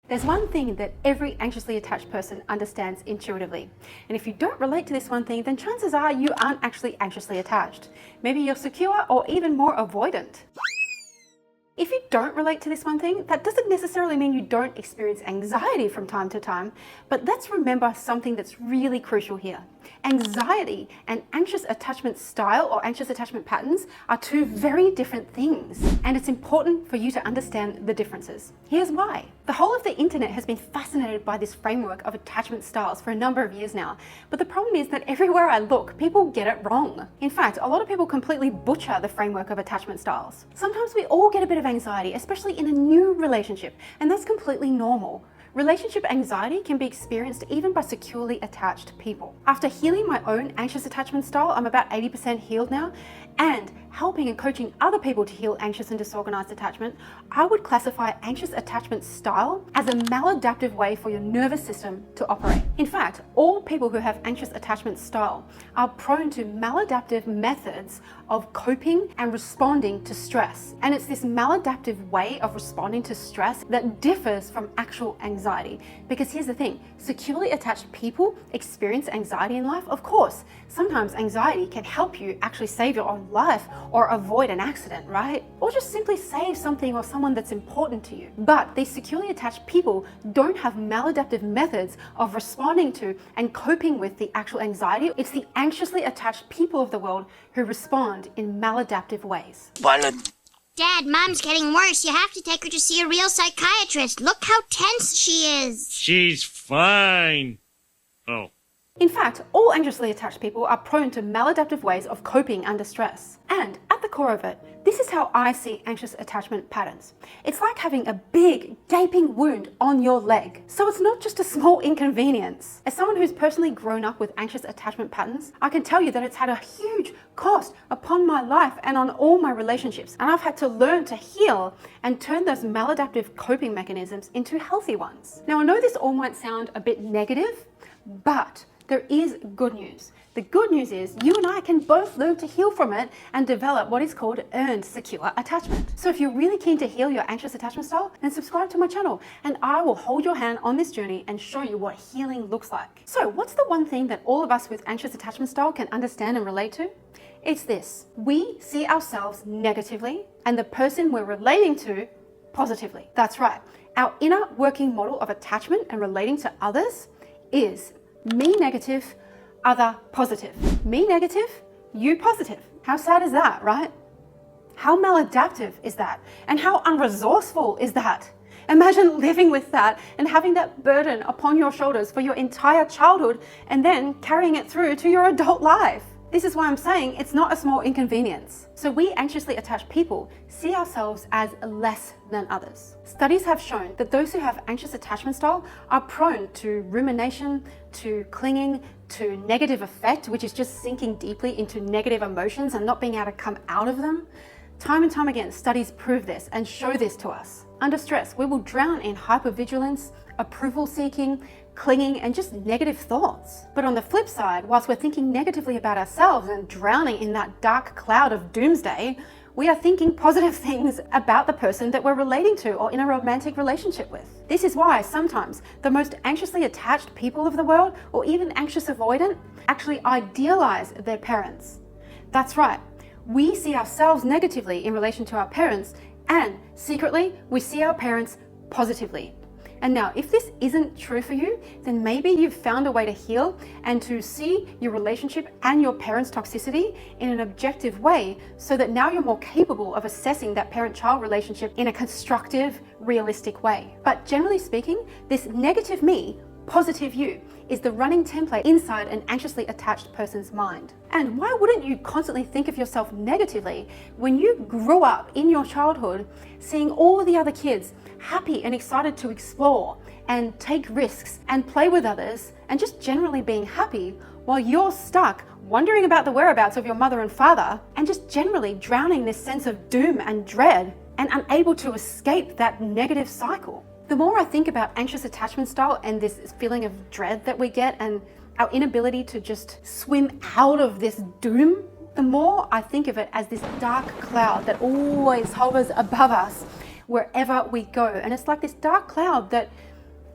There's one thing that every anxiously attached person understands intuitively. And if you don't relate to this one thing, then chances are you aren't actually anxiously attached. Maybe you're secure or even more avoidant. If you don't relate to this one thing, that doesn't necessarily mean you don't experience anxiety from time to time, but let's remember something that's really crucial here. Anxiety and anxious attachment style or anxious attachment patterns are two very different things, and it's important for you to understand the differences. Here's why. The whole of the internet has been fascinated by this framework of attachment styles for a number of years now, but the problem is that everywhere I look, people get it wrong. In fact, a lot of people completely butcher the framework of attachment styles. Sometimes we all get a bit of anxiety, especially in a new relationship, and that's completely normal. Relationship anxiety can be experienced even by securely attached people. After healing my own anxious attachment style, I'm about 80% healed now, and helping and coaching other people to heal anxious and disorganized attachment, I would classify anxious attachment style as a maladaptive way for your nervous system to operate. In fact, all people who have anxious attachment style are prone to maladaptive methods of coping and responding to stress. And it's this maladaptive way of responding to stress that differs from actual anxiety. Because here's the thing, securely attached people experience anxiety in life, of course. Sometimes anxiety can help you actually save your own life or avoid an accident, right? Or just simply save something or someone that's important to you. But these securely attached people don't have maladaptive methods of responding to and coping with the actual anxiety. It's the anxiously attached people of the world who respond in maladaptive ways. Dad, Mom's getting worse. You have to take her to see a real psychiatrist. Look how tense she is. She's fine. Oh. In fact, all anxiously attached people are prone to maladaptive ways of coping under stress. And at the core of it, this is how I see anxious attachment patterns. It's like having a big, gaping wound on your leg. So it's not just a small inconvenience. As someone who's personally grown up with anxious attachment patterns, I can tell you that it's had a huge cost upon my life and on all my relationships. And I've had to learn to heal and turn those maladaptive coping mechanisms into healthy ones. Now, I know this all might sound a bit negative, but there is good news. The good news is you and I can both learn to heal from it and develop what is called earned secure attachment. So if you're really keen to heal your anxious attachment style, then subscribe to my channel and I will hold your hand on this journey and show you what healing looks like. So what's the one thing that all of us with anxious attachment style can understand and relate to? It's this: we see ourselves negatively and the person we're relating to positively. That's right. Our inner working model of attachment and relating to others is me negative, other positive. Me negative, you positive. How sad is that, right? How maladaptive is that? And how unresourceful is that? Imagine living with that and having that burden upon your shoulders for your entire childhood and then carrying it through to your adult life. This is why I'm saying it's not a small inconvenience. So we anxiously attached people see ourselves as less than others. Studies have shown that those who have anxious attachment style are prone to rumination, to clinging, to negative affect, which is just sinking deeply into negative emotions and not being able to come out of them. Time and time again, studies prove this and show this to us. Under stress, we will drown in hypervigilance, approval seeking, clinging, and just negative thoughts. But on the flip side, whilst we're thinking negatively about ourselves and drowning in that dark cloud of doomsday, we are thinking positive things about the person that we're relating to or in a romantic relationship with. This is why sometimes the most anxiously attached people of the world, or even anxious avoidant, actually idealize their parents. That's right. We see ourselves negatively in relation to our parents, and secretly we see our parents positively. And now, if this isn't true for you, then maybe you've found a way to heal and to see your relationship and your parents' toxicity in an objective way, so that now you're more capable of assessing that parent-child relationship in a constructive, realistic way. But generally speaking, this negative me, positive you, is the running template inside an anxiously attached person's mind. And why wouldn't you constantly think of yourself negatively when you grew up in your childhood seeing all the other kids happy and excited to explore and take risks and play with others and just generally being happy, while you're stuck wondering about the whereabouts of your mother and father and just generally drowning this sense of doom and dread and unable to escape that negative cycle? The more I think about anxious attachment style and this feeling of dread that we get and our inability to just swim out of this doom, the more I think of it as this dark cloud that always hovers above us wherever we go. And it's like this dark cloud that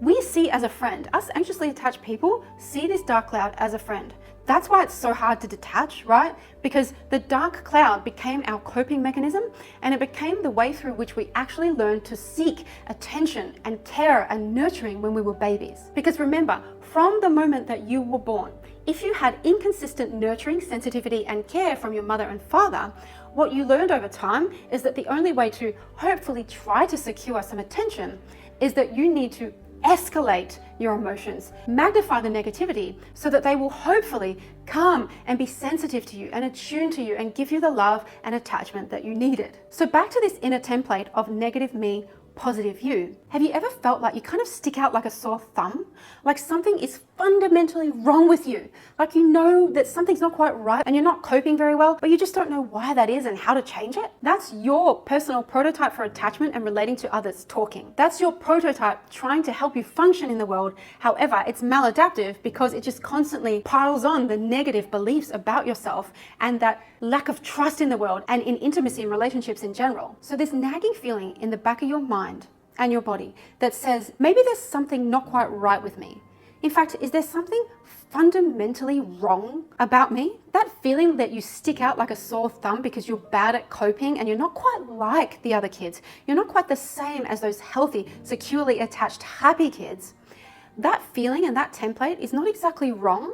We see as a friend, us anxiously attached people see this dark cloud as a friend. That's why it's so hard to detach, right? Because the dark cloud became our coping mechanism, and it became the way through which we actually learned to seek attention and care and nurturing when we were babies. Because remember, from the moment that you were born, if you had inconsistent nurturing, sensitivity, and care from your mother and father, what you learned over time is that the only way to hopefully try to secure some attention is that you need to escalate your emotions, magnify the negativity so that they will hopefully come and be sensitive to you and attuned to you and give you the love and attachment that you needed. So back to this inner template of negative me, positive you. Have you ever felt like you kind of stick out like a sore thumb? Like something is fundamentally wrong with you. Like you know that something's not quite right and you're not coping very well, but you just don't know why that is and how to change it? That's your personal prototype for attachment and relating to others talking. That's your prototype trying to help you function in the world. However, it's maladaptive because it just constantly piles on the negative beliefs about yourself and that lack of trust in the world and in intimacy and relationships in general. So this nagging feeling in the back of your mind and your body that says, maybe there's something not quite right with me. In fact, is there something fundamentally wrong about me? That feeling that you stick out like a sore thumb because you're bad at coping and you're not quite like the other kids. You're not quite the same as those healthy, securely attached, happy kids. That feeling and that template is not exactly wrong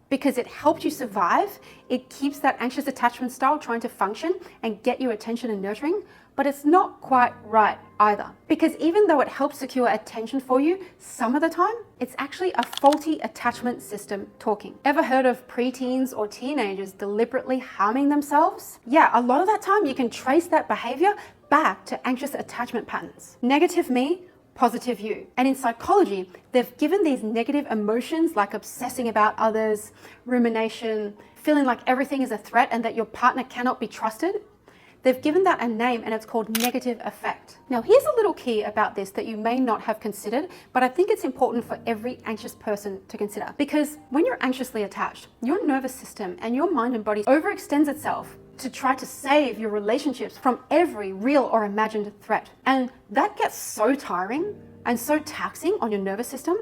because it helped you survive. It keeps that anxious attachment style trying to function and get you attention and nurturing, but it's not quite right either. Because even though it helps secure attention for you, some of the time, it's actually a faulty attachment system talking. Ever heard of preteens or teenagers deliberately harming themselves? Yeah, a lot of that time you can trace that behavior back to anxious attachment patterns. Negative me, positive you. And in psychology, they've given these negative emotions like obsessing about others, rumination, feeling like everything is a threat and that your partner cannot be trusted. They've given that a name and it's called negative affect. Now, here's a little key about this that you may not have considered, but I think it's important for every anxious person to consider. Because when you're anxiously attached, your nervous system and your mind and body overextends itself to try to save your relationships from every real or imagined threat. And that gets so tiring and so taxing on your nervous system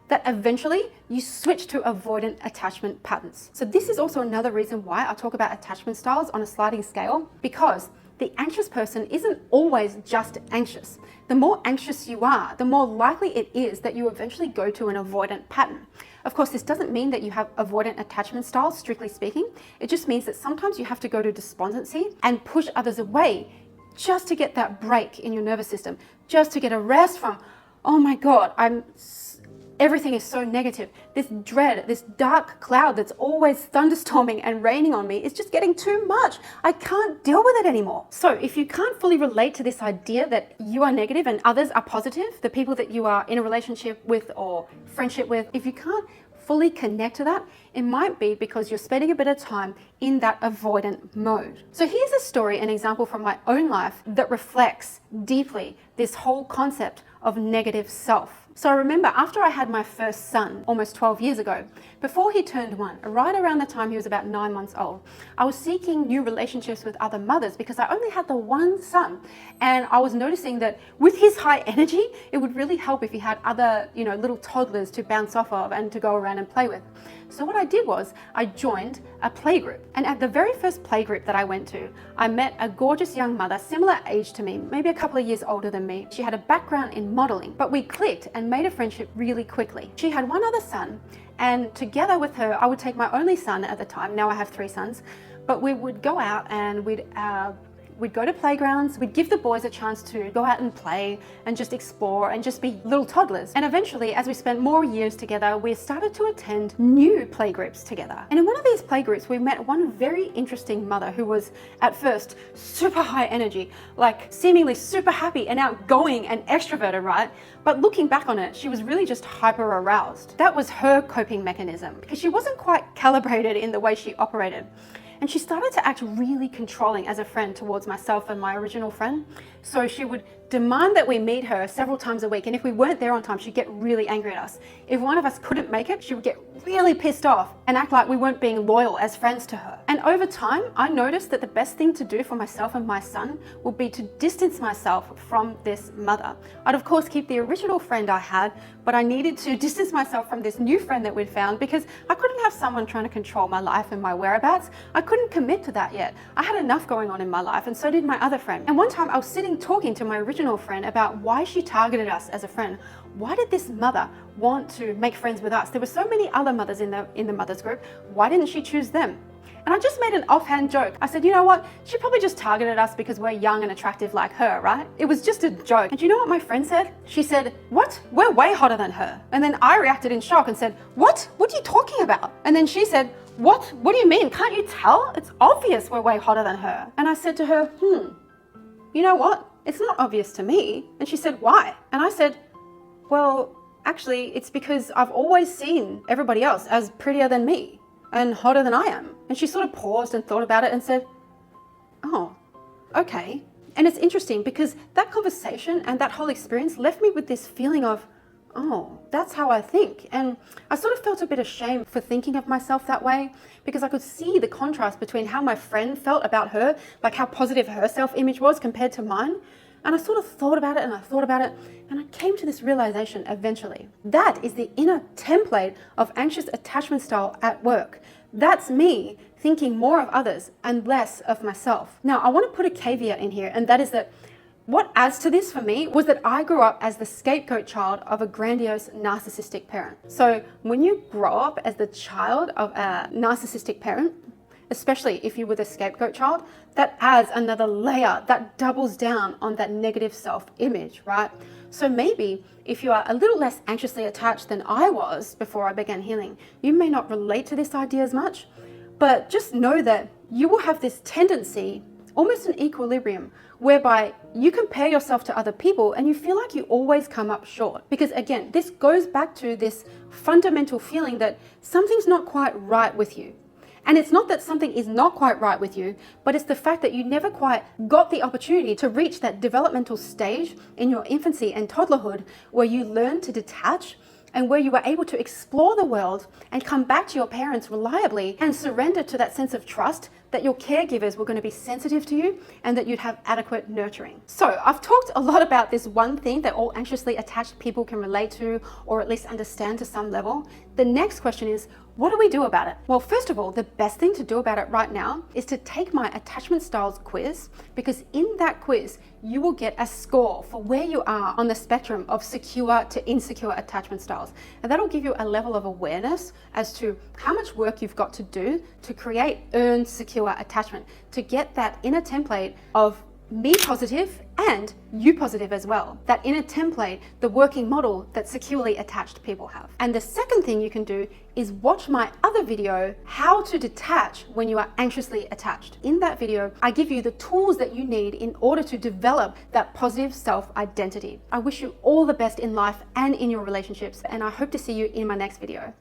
that eventually you switch to avoidant attachment patterns. So this is also another reason why I talk about attachment styles on a sliding scale, because the anxious person isn't always just anxious. The more anxious you are, the more likely it is that you eventually go to an avoidant pattern. Of course, this doesn't mean that you have avoidant attachment styles, strictly speaking. It just means that sometimes you have to go to despondency and push others away just to get that break in your nervous system, just to get a rest from, oh my God, everything is so negative. This dread, this dark cloud that's always thunderstorming and raining on me is just getting too much. I can't deal with it anymore. So if you can't fully relate to this idea that you are negative and others are positive, the people that you are in a relationship with or friendship with, if you can't fully connect to that, it might be because you're spending a bit of time in that avoidant mode. So here's a story, an example from my own life that reflects deeply this whole concept of negative self. So I remember after I had my first son almost 12 years ago, before he turned 1, right around the time he was about 9 months old, I was seeking new relationships with other mothers because I only had the one son. And I was noticing that with his high energy, it would really help if he had other, little toddlers to bounce off of and to go around and play with. So what I did was I joined a playgroup. And at the very first playgroup that I went to, I met a gorgeous young mother, similar age to me, maybe a couple of years older than me. She had a background in modeling, but we clicked and made a friendship really quickly. She had one other son, and together with her, I would take my only son at the time. Now I have 3 sons, but we would go out and we'd go to playgrounds, we'd give the boys a chance to go out and play and just explore and just be little toddlers. And eventually, as we spent more years together, we started to attend new playgroups together. And in one of these playgroups, we met one very interesting mother who was at first super high energy, like seemingly super happy and outgoing and extroverted, right? But looking back on it, she was really just hyper aroused. That was her coping mechanism because she wasn't quite calibrated in the way she operated. And she started to act really controlling as a friend towards myself and my original friend. So she would demand that we meet her several times a week, and if we weren't there on time, she'd get really angry at us. If one of us couldn't make it, she would get really pissed off and act like we weren't being loyal as friends to her. And over time, I noticed that the best thing to do for myself and my son would be to distance myself from this mother. I'd of course keep the original friend I had, but I needed to distance myself from this new friend that we'd found because I couldn't have someone trying to control my life and my whereabouts. I couldn't commit to that yet. I had enough going on in my life, and so did my other friend. And one time I was sitting talking to my original friend about why she targeted us as a friend. Why did this mother want to make friends with us? There were so many other mothers in the mothers group. Why didn't she choose them? And I just made an offhand joke. I said, you know what? She probably just targeted us because we're young and attractive like her, right? It was just a joke. And you know what my friend said? She said, what? We're way hotter than her. And then I reacted in shock and said, what? What are you talking about? And then she said, what? What do you mean? Can't you tell? It's obvious we're way hotter than her. And I said to her, you know what? It's not obvious to me. And she said, why? And I said, well, actually, it's because I've always seen everybody else as prettier than me and hotter than I am. And she sort of paused and thought about it and said, oh, okay. And it's interesting because that conversation and that whole experience left me with this feeling of, oh, that's how I think. And I sort of felt a bit ashamed for thinking of myself that way because I could see the contrast between how my friend felt about her, like how positive her self-image was compared to mine. And I sort of thought about it and I thought about it, and I came to this realization eventually. That is the inner template of anxious attachment style at work. That's me thinking more of others and less of myself. Now, I want to put a caveat in here, and that is that what adds to this for me was that I grew up as the scapegoat child of a grandiose narcissistic parent. So when you grow up as the child of a narcissistic parent, especially if you were the scapegoat child, that adds another layer that doubles down on that negative self-image, right? So maybe if you are a little less anxiously attached than I was before I began healing, you may not relate to this idea as much, but just know that you will have this tendency, almost an equilibrium, whereby you compare yourself to other people and you feel like you always come up short. Because again, this goes back to this fundamental feeling that something's not quite right with you. And it's not that something is not quite right with you, but it's the fact that you never quite got the opportunity to reach that developmental stage in your infancy and toddlerhood where you learn to detach and where you were able to explore the world and come back to your parents reliably and surrender to that sense of trust that your caregivers were going to be sensitive to you and that you'd have adequate nurturing. So I've talked a lot about this one thing that all anxiously attached people can relate to or at least understand to some level. The next question is, what do we do about it? Well, first of all, the best thing to do about it right now is to take my attachment styles quiz, because in that quiz, you will get a score for where you are on the spectrum of secure to insecure attachment styles. And that'll give you a level of awareness as to how much work you've got to do to create earned secure attachment, to get that inner template of me positive and you positive as well. That inner template, the working model that securely attached people have. And the second thing you can do is watch my other video, how to detach when you are anxiously attached. In that video, I give you the tools that you need in order to develop that positive self-identity. I wish you all the best in life and in your relationships, and I hope to see you in my next video.